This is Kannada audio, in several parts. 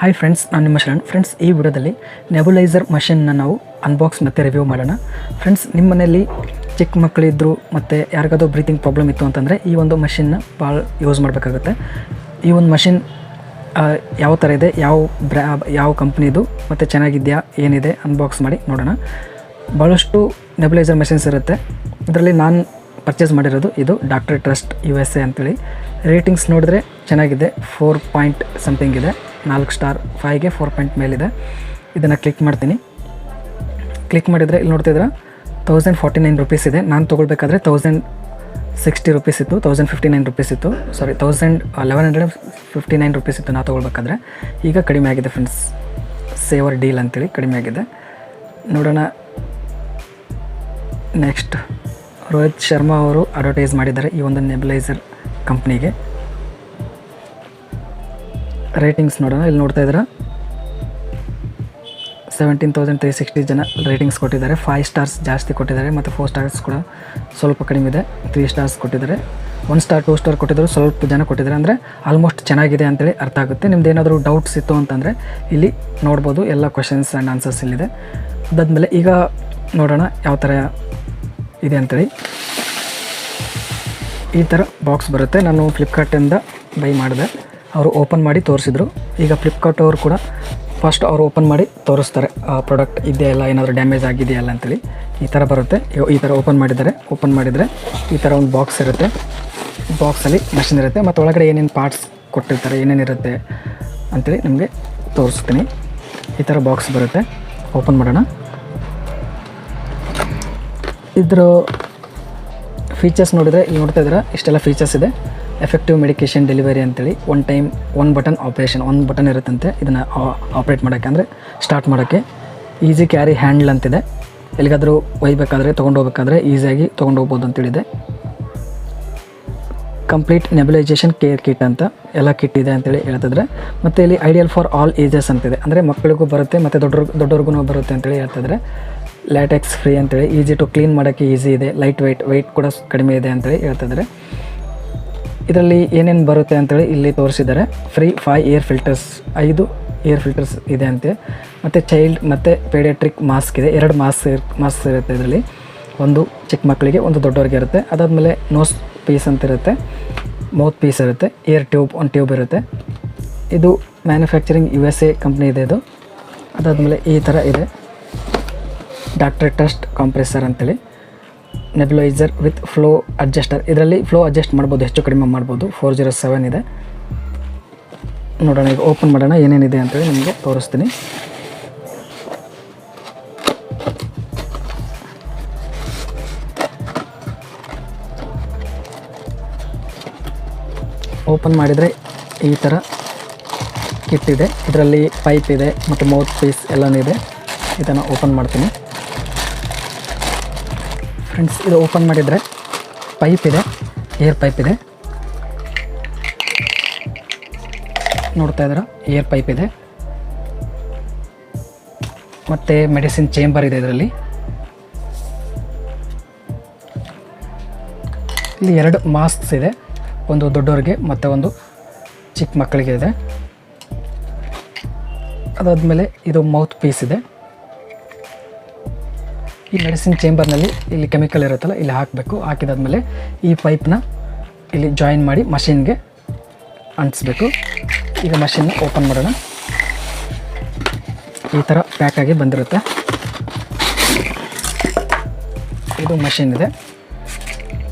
ಹಾಯ್ ಫ್ರೆಂಡ್ಸ್, ನಾನು ನಿಮ್ಮ ಶರಣ್. ಫ್ರೆಂಡ್ಸ್, ಈ ವಿಡಿಯೋದಲ್ಲಿ ನೆಬುಲೈಸರ್ ಮಷಿನ್ನ ನಾವು ಅನ್ಬಾಕ್ಸ್ ಮತ್ತು ರಿವ್ಯೂ ಮಾಡೋಣ. ಫ್ರೆಂಡ್ಸ್, ನಿಮ್ಮ ಮನೆಯಲ್ಲಿ ಚಿಕ್ಕ ಮಕ್ಕಳಿದ್ದರು ಮತ್ತು ಯಾರಿಗಾದ್ರೂ ಬ್ರೀತಿಂಗ್ ಪ್ರಾಬ್ಲಮ್ ಇತ್ತು ಅಂತಂದರೆ ಈ ಒಂದು ಮಷಿನ್ನ ಭಾಳ ಯೂಸ್ ಮಾಡಬೇಕಾಗುತ್ತೆ. ಈ ಒಂದು ಮಷಿನ್ ಯಾವ ಥರ ಇದೆ, ಯಾವ ಕಂಪ್ನಿದು ಮತ್ತು ಚೆನ್ನಾಗಿದೆಯಾ ಏನಿದೆ ಅನ್ಬಾಕ್ಸ್ ಮಾಡಿ ನೋಡೋಣ. ಭಾಳಷ್ಟು ನೆಬುಲೈಸರ್ ಮಷಿನ್ಸ್ ಇರುತ್ತೆ. ಇದರಲ್ಲಿ ನಾನು ಪರ್ಚೇಸ್ ಮಾಡಿರೋದು ಇದು ಡಾಕ್ಟರ್ ಟ್ರಸ್ಟ್ USA ಅಂತೇಳಿ. ರೇಟಿಂಗ್ಸ್ ನೋಡಿದ್ರೆ ಚೆನ್ನಾಗಿದೆ, 4 ಪಾಯಿಂಟ್ ಸಮಥಿಂಗ್ ಇದೆ, 4 ಸ್ಟಾರ್, 5ಗೆ 4 ಪಾಯಿಂಟ್ ಮೇಲಿದೆ. ಇದನ್ನು ಕ್ಲಿಕ್ ಮಾಡ್ತೀನಿ. ಕ್ಲಿಕ್ ಮಾಡಿದರೆ ಇಲ್ಲಿ ನೋಡ್ತಿದ್ರೆ 1049 ರುಪೀಸ್ ಇದೆ. ನಾನು ತೊಗೊಳ್ಬೇಕಾದ್ರೆ 1060 ರುಪೀಸ್ ಇತ್ತು, 1059 ರುಪೀಸ್ ಇತ್ತು, ಸಾರಿ 1159 ರುಪೀಸ್ ಇತ್ತು ನಾನು ತೊಗೊಳ್ಬೇಕಾದ್ರೆ. ಈಗ ಕಡಿಮೆ ಆಗಿದೆ ಫ್ರೆಂಡ್ಸ್, ಸೇವರ್ ಡೀಲ್ ಅಂತೇಳಿ ಕಡಿಮೆ ಆಗಿದೆ. ನೋಡೋಣ. ನೆಕ್ಸ್ಟ್, ರೋಹಿತ್ ಶರ್ಮಾ ಅವರು ಅಡ್ವರ್ಟೈಸ್ ಮಾಡಿದ್ದಾರೆ ಈ ಒಂದು ನೆಬುಲೈಸರ್ ಕಂಪ್ನಿಗೆ. ರೇಟಿಂಗ್ಸ್ ನೋಡೋಣ. ಇಲ್ಲಿ ನೋಡ್ತಾ ಇದ್ದೀರಾ 17,360 ಜನ ರೇಟಿಂಗ್ಸ್ ಕೊಟ್ಟಿದ್ದಾರೆ. 5 ಸ್ಟಾರ್ಸ್ ಜಾಸ್ತಿ ಕೊಟ್ಟಿದ್ದಾರೆ ಮತ್ತು 4 ಸ್ಟಾರ್ಸ್ ಕೂಡ ಸ್ವಲ್ಪ ಕಡಿಮೆ ಇದೆ. 3 ಸ್ಟಾರ್ಸ್ ಕೊಟ್ಟಿದ್ದಾರೆ. 1 ಸ್ಟಾರ್ 2 ಸ್ಟಾರ್ ಕೊಟ್ಟಿದ್ದರು, ಸ್ವಲ್ಪ ಜನ ಕೊಟ್ಟಿದ್ದಾರೆ. ಅಂದರೆ ಆಲ್ಮೋಸ್ಟ್ ಚೆನ್ನಾಗಿದೆ ಅಂತೇಳಿ ಅರ್ಥ ಆಗುತ್ತೆ. ನಿಮ್ದು ಏನಾದರೂ ಡೌಟ್ಸ್ ಇತ್ತು ಅಂತಂದರೆ ಇಲ್ಲಿ ನೋಡ್ಬೋದು, ಎಲ್ಲ ಕ್ವೆಶನ್ಸ್ ಆ್ಯಂಡ್ ಆನ್ಸರ್ಸ್ ಇಲ್ಲಿದೆ. ಅದಾದಮೇಲೆ ಈಗ ನೋಡೋಣ ಯಾವ ಥರ ಇದೆ ಅಂಥೇಳಿ. ಈ ಥರ ಬಾಕ್ಸ್ ಬರುತ್ತೆ. ನಾನು ಫ್ಲಿಪ್ಕಾರ್ಟಿಂದ ಬೈ ಮಾಡಿದೆ. ಅವರು ಓಪನ್ ಮಾಡಿ ತೋರಿಸಿದ್ರು. ಈಗ ಫ್ಲಿಪ್ಕಾರ್ಟ್ ಅವರು ಕೂಡ ಫಸ್ಟ್ ಅವರು ಓಪನ್ ಮಾಡಿ ತೋರಿಸ್ತಾರೆ ಪ್ರಾಡಕ್ಟ್ ಇದೆಯಲ್ಲ, ಏನಾದರೂ ಡ್ಯಾಮೇಜ್ ಆಗಿದೆಯಲ್ಲ ಅಂತೇಳಿ. ಈ ಥರ ಬರುತ್ತೆ. ಈ ಥರ ಓಪನ್ ಮಾಡಿದರೆ ಈ ಥರ ಒಂದು ಬಾಕ್ಸ್ ಇರುತ್ತೆ. ಬಾಕ್ಸಲ್ಲಿ ಮಷಿನ್ ಇರುತ್ತೆ ಮತ್ತು ಒಳಗಡೆ ಏನೇನು ಪಾರ್ಟ್ಸ್ ಕೊಟ್ಟಿರ್ತಾರೆ, ಏನೇನಿರುತ್ತೆ ಅಂಥೇಳಿ ನಮಗೆ ತೋರಿಸ್ತೀನಿ. ಈ ಥರ ಬಾಕ್ಸ್ ಬರುತ್ತೆ. ಓಪನ್ ಮಾಡೋಣ. ಇದ್ರ ಫೀಚರ್ಸ್ ನೋಡಿದರೆ ಇಲ್ಲಿ ನೋಡ್ತಾ ಇದ್ದೀರಾ ಇಷ್ಟೆಲ್ಲ ಫೀಚರ್ಸ್ ಇದೆ. ಎಫೆಕ್ಟಿವ್ ಮೆಡಿಕೇಷನ್ ಡೆಲಿವರಿ ಅಂತೇಳಿ, ಒನ್ ಬಟನ್ ಆಪ್ರೇಷನ್, ಒಂದು ಬಟನ್ ಇರುತ್ತಂತೆ ಇದನ್ನು ಆಪ್ರೇಟ್ ಮಾಡೋಕ್ಕೆ, ಅಂದರೆ ಸ್ಟಾರ್ಟ್ ಮಾಡೋಕ್ಕೆ. ಈಸಿ ಕ್ಯಾರಿ ಹ್ಯಾಂಡ್ಲ್ ಅಂತಿದೆ. ಎಲ್ಲಿಗಾದರೂ ಒಯ್ಯಬೇಕಾದ್ರೆ ತೊಗೊಂಡೋಗ್ಬೇಕಾದ್ರೆ ಈಸಿಯಾಗಿ ತೊಗೊಂಡೋಗ್ಬೋದು ಅಂತೇಳಿದೆ. ಕಂಪ್ಲೀಟ್ ನೆಬುಲೈಸೇಷನ್ ಕೇರ್ ಕಿಟ್ ಅಂತ ಎಲ್ಲ ಕಿಟ್ ಇದೆ ಅಂತೇಳಿ ಹೇಳ್ತಿದ್ರೆ. ಮತ್ತು ಇಲ್ಲಿ ಐಡಿಯಲ್ ಫಾರ್ ಆಲ್ ಏಜಸ್ ಅಂತಿದೆ, ಅಂದರೆ ಮಕ್ಕಳಿಗೂ ಬರುತ್ತೆ ಮತ್ತು ದೊಡ್ಡವ್ರಿಗೂ ಬರುತ್ತೆ ಅಂತೇಳಿ ಹೇಳ್ತಿದ್ರೆ. ಲ್ಯಾಟೆಕ್ಸ್ ಫ್ರೀ ಅಂತೇಳಿ, ಈಸಿ ಟು ಕ್ಲೀನ್ ಮಾಡೋಕ್ಕೆ ಈಸಿ ಇದೆ, ಲೈಟ್ ವೆಯ್ಟ್ ಕೂಡ ಕಡಿಮೆ ಇದೆ ಅಂತೇಳಿ ಹೇಳ್ತಿದ್ದಾರೆ. ಇದರಲ್ಲಿ ಏನೇನು ಬರುತ್ತೆ ಅಂತೇಳಿ ಇಲ್ಲಿ ತೋರಿಸಿದ್ದಾರೆ. Free 5 air filters, 5 air filters ಇದೆ ಅಂತೆ. ಮತ್ತು ಚೈಲ್ಡ್ ಮತ್ತು ಪೀಡಿಯಾಟ್ರಿಕ್ ಮಾಸ್ಕ್ ಇದೆ. 2 ಮಾಸ್ಕ್ ಇರುತ್ತೆ ಇದರಲ್ಲಿ. ಒಂದು ಚಿಕ್ಕ ಮಕ್ಕಳಿಗೆ, ಒಂದು ದೊಡ್ಡವ್ರಿಗೆ ಇರುತ್ತೆ. ಅದಾದಮೇಲೆ ನೋಸ್ ಪೀಸ್ ಅಂತ ಇರುತ್ತೆ, ಮೌತ್ ಪೀಸ್ ಇರುತ್ತೆ, ಏರ್ ಟ್ಯೂಬ್, ಒಂದು ಟ್ಯೂಬ್ ಇರುತ್ತೆ. ಇದು ಮ್ಯಾನುಫ್ಯಾಕ್ಚರಿಂಗ್ USA ಕಂಪ್ನಿ ಇದೆ ಇದು. ಅದಾದಮೇಲೆ ಈ ಥರ ಇದೆ ಡಾಕ್ಟರ್ ಟ್ರಸ್ಟ್ ಕಾಂಪ್ರೆಸರ್ ಅಂತೇಳಿ. ನೆಬುಲೈಸರ್ ವಿತ್ ಫ್ಲೋ ಅಡ್ಜಸ್ಟರ್. ಇದರಲ್ಲಿ ಫ್ಲೋ ಅಡ್ಜಸ್ಟ್ ಮಾಡ್ಬೋದು, ಹೆಚ್ಚು ಕಡಿಮೆ ಮಾಡ್ಬೋದು. 407 ಇದೆ. ನೋಡೋಣ, ಈಗ ಓಪನ್ ಮಾಡೋಣ ಏನೇನಿದೆ ಅಂತೇಳಿ ನಿಮಗೆ ತೋರಿಸ್ತೀನಿ. ಓಪನ್ ಮಾಡಿದರೆ ಈ ಥರ ಕಿಟ್ ಇದೆ. ಇದರಲ್ಲಿ ಪೈಪ್ ಇದೆ ಮತ್ತು ಮೌತ್ ಪೀಸ್ ಎಲ್ಲನೂ ಇದೆ. ಇದನ್ನು ಓಪನ್ ಮಾಡ್ತೀನಿ ಫ್ರೆಂಡ್ಸ್. ಇದು ಓಪನ್ ಮಾಡಿದರೆ ಪೈಪ್ ಇದೆ, ಏರ್ ಪೈಪ್ ಇದೆ. ನೋಡ್ತಾ ಇದ್ದೀರಾ, ಏರ್ ಪೈಪ್ ಇದೆ ಮತ್ತು ಮೆಡಿಸಿನ್ ಚೇಂಬರ್ ಇದೆ ಇದರಲ್ಲಿ. ಇಲ್ಲಿ 2 ಮಾಸ್ಕ್ಸ್ ಇದೆ, ಒಂದು ದೊಡ್ಡವ್ರಿಗೆ ಮತ್ತು ಒಂದು ಚಿಕ್ಕ ಮಕ್ಕಳಿಗೆ ಇದೆ. ಅದಾದಮೇಲೆ ಇದು ಮೌತ್ ಪೀಸ್ ಇದೆ. ಈ ಮೆಡಿಸಿನ್ ಚೇಂಬರ್ನಲ್ಲಿ ಇಲ್ಲಿ ಕೆಮಿಕಲ್ ಇರುತ್ತಲ್ಲ, ಇಲ್ಲಿ ಹಾಕಬೇಕು. ಹಾಕಿದಾದ್ಮೇಲೆ ಈ ಪೈಪ್ನ ಇಲ್ಲಿ ಜಾಯಿನ್ ಮಾಡಿ ಮಷಿನ್ಗೆ ಅಂಟಿಸ್ಬೇಕು. ಈಗ ಮಷಿನ್ನ ಓಪನ್ ಮಾಡೋಣ. ಈ ಥರ ಪ್ಯಾಕಾಗಿ ಬಂದಿರುತ್ತೆ. ಇದು ಮಷಿನ್ ಇದೆ.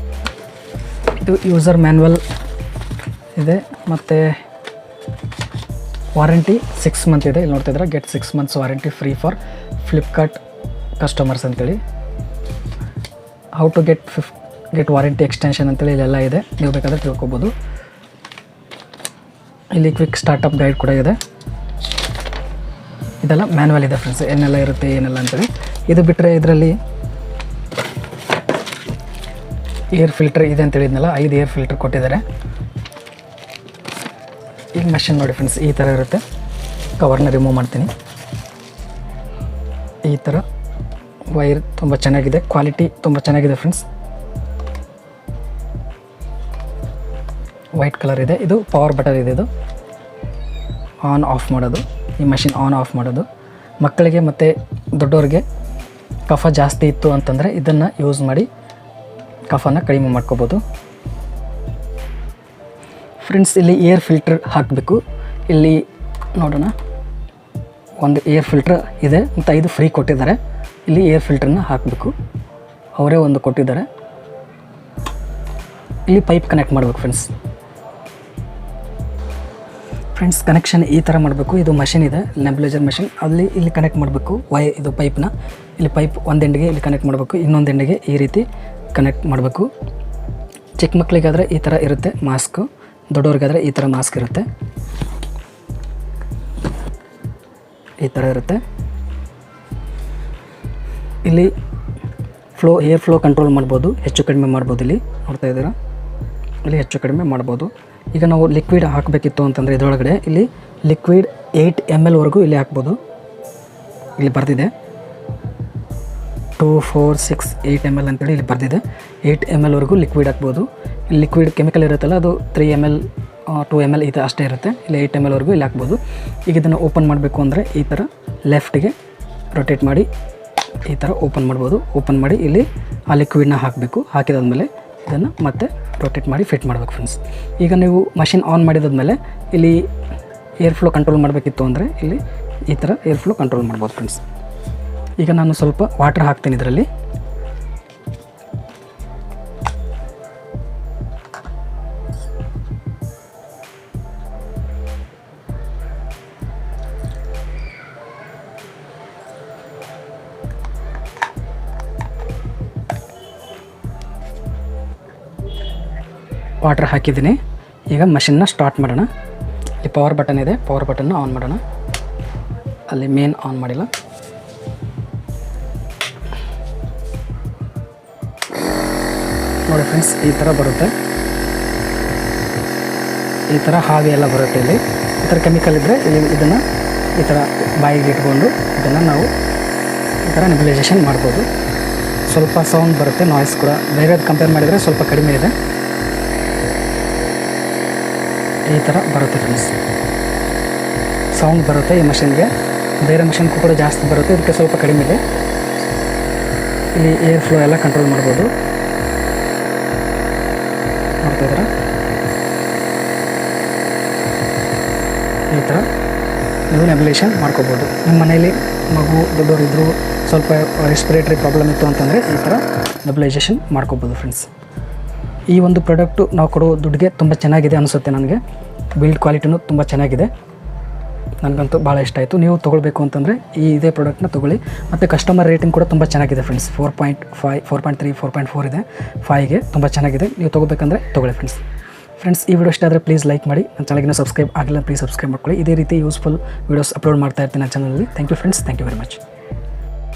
ಇದು ಯೂಸರ್ ಮ್ಯಾನ್ಯುವಲ್ ಇದೆ ಮತ್ತು ವಾರಂಟಿ 6 ಮಂತ್ ಇದೆ. ಇಲ್ಲಿ ನೋಡ್ತಿದ್ರೆ get 6 months warranty free for Flipkart customers ಅಂತೇಳಿ. How to get warranty extension ಅಂತೇಳಿ ಇಲ್ಲೆಲ್ಲ ಇದೆ, ನೀವು ಬೇಕಾದರೆ ತಿಳ್ಕೊಬೋದು. ಇಲ್ಲಿ ಕ್ವಿಕ್ ಸ್ಟಾರ್ಟಪ್ ಗೈಡ್ ಕೂಡ ಇದೆ. ಇದೆಲ್ಲ ಮ್ಯಾನ್ಯುವಲ್ ಇದೆ ಫ್ರೆಂಡ್ಸ್, ಏನೆಲ್ಲ ಇರುತ್ತೆ ಏನೆಲ್ಲ ಅಂತೇಳಿ. ಇದು ಬಿಟ್ಟರೆ ಇದರಲ್ಲಿ ಏರ್ ಫಿಲ್ಟರ್ ಇದೆ ಅಂತ ಹೇಳಿದ್ನಲ್ಲ, 5 ಏರ್ ಫಿಲ್ಟರ್ ಕೊಟ್ಟಿದ್ದಾರೆ. ಈಗ ಮಷಿನ್ ನೋಡಿ ಫ್ರೆಂಡ್ಸ್, ಈ ಥರ ಇರುತ್ತೆ. ಕವರ್ನ ರಿಮೂವ್ ಮಾಡ್ತೀನಿ. ಈ ಥರ ವೈರ್ ತುಂಬ ಚೆನ್ನಾಗಿದೆ, ಕ್ವಾಲಿಟಿ ತುಂಬ ಚೆನ್ನಾಗಿದೆ ಫ್ರೆಂಡ್ಸ್. ವೈಟ್ ಕಲರ್ ಇದೆ. ಇದು ಪವರ್ ಬಟನ್ ಇದೆ, ಇದು ಆನ್ ಆಫ್ ಮಾಡೋದು. ಈ ಮಷಿನ್ ಆನ್ ಆಫ್ ಮಾಡೋದು. ಮಕ್ಕಳಿಗೆ ಮತ್ತು ದೊಡ್ಡವ್ರಿಗೆ ಕಫ ಜಾಸ್ತಿ ಇತ್ತು ಅಂತಂದರೆ ಇದನ್ನು ಯೂಸ್ ಮಾಡಿ ಕಫನ ಕಡಿಮೆ ಮಾಡ್ಕೋಬೋದು. ಫ್ರೆಂಡ್ಸ್, ಇಲ್ಲಿ ಏರ್ ಫಿಲ್ಟರ್ ಹಾಕಬೇಕು. ಇಲ್ಲಿ ನೋಡೋಣ, ಒಂದು ಏರ್ ಫಿಲ್ಟರ್ ಇದೆ ಮತ್ತು 5 ಫ್ರೀ ಕೊಟ್ಟಿದ್ದಾರೆ. ಇಲ್ಲಿ ಏರ್ ಫಿಲ್ಟರ್ನ ಹಾಕಬೇಕು, ಅವರೇ ಒಂದು ಕೊಟ್ಟಿದ್ದಾರೆ. ಇಲ್ಲಿ ಪೈಪ್ ಕನೆಕ್ಟ್ ಮಾಡಬೇಕು ಫ್ರೆಂಡ್ಸ್. ಕನೆಕ್ಷನ್ ಈ ಥರ ಮಾಡಬೇಕು. ಇದು ಮಷಿನ್ ಇದೆ, ನೆಬುಲೈಸರ್ ಮಷಿನ್. ಇಲ್ಲಿ ಕನೆಕ್ಟ್ ಮಾಡಬೇಕು ಇದು ಪೈಪ್ನ. ಇಲ್ಲಿ ಪೈಪ್ ಒಂದು ಎಂಡಿಗೆ ಇಲ್ಲಿ ಕನೆಕ್ಟ್ ಮಾಡಬೇಕು, ಇನ್ನೊಂದು ಎಂಡಿಗೆ ಈ ರೀತಿ ಕನೆಕ್ಟ್ ಮಾಡಬೇಕು. ಚಿಕ್ಕ ಮಕ್ಕಳಿಗಾದರೆ ಈ ಥರ ಇರುತ್ತೆ ಮಾಸ್ಕು, ದೊಡ್ಡವ್ರಿಗಾದರೆ ಈ ಥರ ಮಾಸ್ಕ್ ಇರುತ್ತೆ. ಈ ಥರ ಇರುತ್ತೆ. ಇಲ್ಲಿ ಏರ್ ಫ್ಲೋ ಕಂಟ್ರೋಲ್ ಮಾಡ್ಬೋದು, ಹೆಚ್ಚು ಕಡಿಮೆ ಮಾಡ್ಬೋದು. ಇಲ್ಲಿ ನೋಡ್ತಾ ಇದ್ದೀರಾ, ಇಲ್ಲಿ ಹೆಚ್ಚು ಕಡಿಮೆ ಮಾಡ್ಬೋದು. ಈಗ ನಾವು ಲಿಕ್ವಿಡ್ ಹಾಕಬೇಕಿತ್ತು ಅಂತಂದರೆ ಇದರೊಳಗಡೆ ಇಲ್ಲಿ ಲಿಕ್ವಿಡ್ 8 ml ವರೆಗೂ ಇಲ್ಲಿ ಹಾಕ್ಬೋದು. ಇಲ್ಲಿ ಬರ್ತಿದೆ 2, 4, 6, 8 ml ಅಂತೇಳಿ ಇಲ್ಲಿ ಬರ್ತಿದೆ. 8 ml ವರೆಗೂ ಲಿಕ್ವಿಡ್ ಹಾಕ್ಬೋದು. ಇಲ್ಲಿ ಲಿಕ್ವಿಡ್ ಕೆಮಿಕಲ್ ಇರುತ್ತಲ್ಲ, ಅದು 3 ml 2 ml ಇದು ಅಷ್ಟೇ ಇರುತ್ತೆ. ಇಲ್ಲಿ 8 ml ವರೆಗೂ ಇಲ್ಲಿ ಹಾಕ್ಬೋದು. ಈಗ ಇದನ್ನು ಓಪನ್ ಮಾಡಬೇಕು ಅಂದರೆ ಈ ಥರ ಲೆಫ್ಟ್ಗೆ ರೊಟೇಟ್ ಮಾಡಿ ಈ ಥರ ಓಪನ್ ಮಾಡ್ಬೋದು. ಓಪನ್ ಮಾಡಿ ಇಲ್ಲಿ ಆ ಲಿಕ್ವಿಡ್ನ ಹಾಕಬೇಕು. ಹಾಕಿದಾದ್ಮೇಲೆ ಇದನ್ನು ಮತ್ತೆ ರೊಟೇಟ್ ಮಾಡಿ ಫಿಟ್ ಮಾಡಬೇಕು ಫ್ರೆಂಡ್ಸ್. ಈಗ ನೀವು ಮಷಿನ್ ಆನ್ ಮಾಡಿದಾದ್ಮೇಲೆ ಇಲ್ಲಿ ಏರ್ ಫ್ಲೋ ಕಂಟ್ರೋಲ್ ಮಾಡಬೇಕಿತ್ತು ಅಂದರೆ ಇಲ್ಲಿ ಈ ಥರ ಏರ್ ಫ್ಲೋ ಕಂಟ್ರೋಲ್ ಮಾಡ್ಬೋದು ಫ್ರೆಂಡ್ಸ್. ಈಗ ನಾನು ಸ್ವಲ್ಪ ವಾಟರ್ ಹಾಕ್ತೀನಿ ಇದರಲ್ಲಿ. ವಾಟರ್ ಹಾಕಿದ್ದೀನಿ. ಈಗ ಮಷಿನ್ನ ಸ್ಟಾರ್ಟ್ ಮಾಡೋಣ. ಇಲ್ಲಿ ಪವರ್ ಬಟನ್ ಇದೆ, ಪವರ್ ಬಟನ್ನ ಆನ್ ಮಾಡೋಣ. ಅಲ್ಲಿ ಮೇನ್ ಆನ್ ಮಾಡಿಲ್ಲ. ನೋಡಿ ಫ್ರೆಂಡ್ಸ್, ಈ ಥರ ಬರುತ್ತೆ. ಈ ಥರ ಹಾಗೆ ಎಲ್ಲ ಬರುತ್ತೆ. ಇಲ್ಲಿ ಈ ಥರ ಕೆಮಿಕಲ್ ಇದ್ದರೆ ಇದನ್ನು ಈ ಥರ ಬಾಯಿಗೆ ಇಟ್ಕೊಂಡು ಇದನ್ನು ನಾವು ಈ ಥರ ನೆಬುಲೈಸೇಷನ್ ಮಾಡ್ಬೋದು. ಸ್ವಲ್ಪ ಸೌಂಡ್ ಬರುತ್ತೆ, ನಾಯ್ಸ್ ಕೂಡ ಬೇರೆದು ಕಂಪೇರ್ ಮಾಡಿದರೆ ಸ್ವಲ್ಪ ಕಡಿಮೆ ಇದೆ. ಈ ಥರ ಬರುತ್ತೆ ಫ್ರೆಂಡ್ಸ್, ಸೌಂಡ್ ಬರುತ್ತೆ ಈ ಮಷಿನ್ಗೆ. ಬೇರೆ ಮಷಿನ್ಗೂ ಕೂಡ ಜಾಸ್ತಿ ಬರುತ್ತೆ, ಇದಕ್ಕೆ ಸ್ವಲ್ಪ ಕಡಿಮೆ ಇದೆ. ಇಲ್ಲಿ ಏರ್ ಫ್ಲೋ ಎಲ್ಲ ಕಂಟ್ರೋಲ್ ಮಾಡ್ಬೋದು. ನೋಡ್ತಾ ಇದ್ದೀರಾ, ಈ ಥರ ನೀವು ನೆಬುಲೈಸೇಷನ್ ಮಾಡ್ಕೋಬೋದು. ನಿಮ್ಮ ಮನೇಲಿ ಮಗು ದೊಡ್ಡವರು ಇದ್ದರೂ ಸ್ವಲ್ಪ ರೆಸ್ಪಿರೇಟರಿ ಪ್ರಾಬ್ಲಮ್ ಇತ್ತು ಅಂತಂದರೆ ಈ ಥರ ನೆಬುಲೈಸೇಷನ್ ಮಾಡ್ಕೋಬೋದು ಫ್ರೆಂಡ್ಸ್. ಈ ಒಂದು ಪ್ರಾಡಕ್ಟು ನಾವು ಕೊಡೋ ದುಡ್ಡಿಗೆ ತುಂಬ ಚೆನ್ನಾಗಿದೆ ಅನಿಸುತ್ತೆ ನನಗೆ. ಬಿಲ್ಡ್ ಕ್ವಾಲಿಟಿನೂ ತುಂಬ ಚೆನ್ನಾಗಿದೆ, ನನಗಂತೂ ಭಾಳ ಇಷ್ಟ ಆಯಿತು. ನೀವು ತೊಗೊಳ್ಬೇಕು ಅಂತಂದರೆ ಇದೇ ಪ್ರಾಡಕ್ಟ್ನ ತೊಗೊಳ್ಳಿ. ಮತ್ತು ಕಸ್ಟಮರ್ ರೇಟಿಂಗ್ ಕೂಡ ತುಂಬ ಚೆನ್ನಾಗಿದೆ ಫ್ರೆಂಡ್ಸ್. 4.5, 4.3, 4.4 ಇದೆ. 5ಗೆ ತುಂಬ ಚೆನ್ನಾಗಿದೆ. ನೀವು ತೊಗೋಬೇಕಂದ್ರೆ ತೊಗೊಳ್ಳಿ ಫ್ರೆಂಡ್ಸ್. ಈ ವಿಡಿಯೋ ಇಷ್ಟ ಆದರೆ ಪ್ಲೀಸ್ ಲೈಕ್ ಮಾಡಿ. ನನ್ನ ಚಾನಲ್ಗೆ ಸಬ್ಸ್ಕ್ರೈಬ್ ಆಗಿಲ್ಲ ಪ್ಲೀಸ್ ಸಬ್ಸ್ಕ್ರೈಬ್ ಮಾಡ್ಕೊಳ್ಳಿ. ಇದೇ ರೀತಿ ಯೂಸ್ಫುಲ್ ವೀಡಿಯೋಸ್ ಅಪ್ಲೋಡ್ ಮಾಡ್ತಾ ಇರ್ತೀನಿ ನನ್ನ ಚಾನಲಲ್ಲಿ. Thank you friends, thank you very much.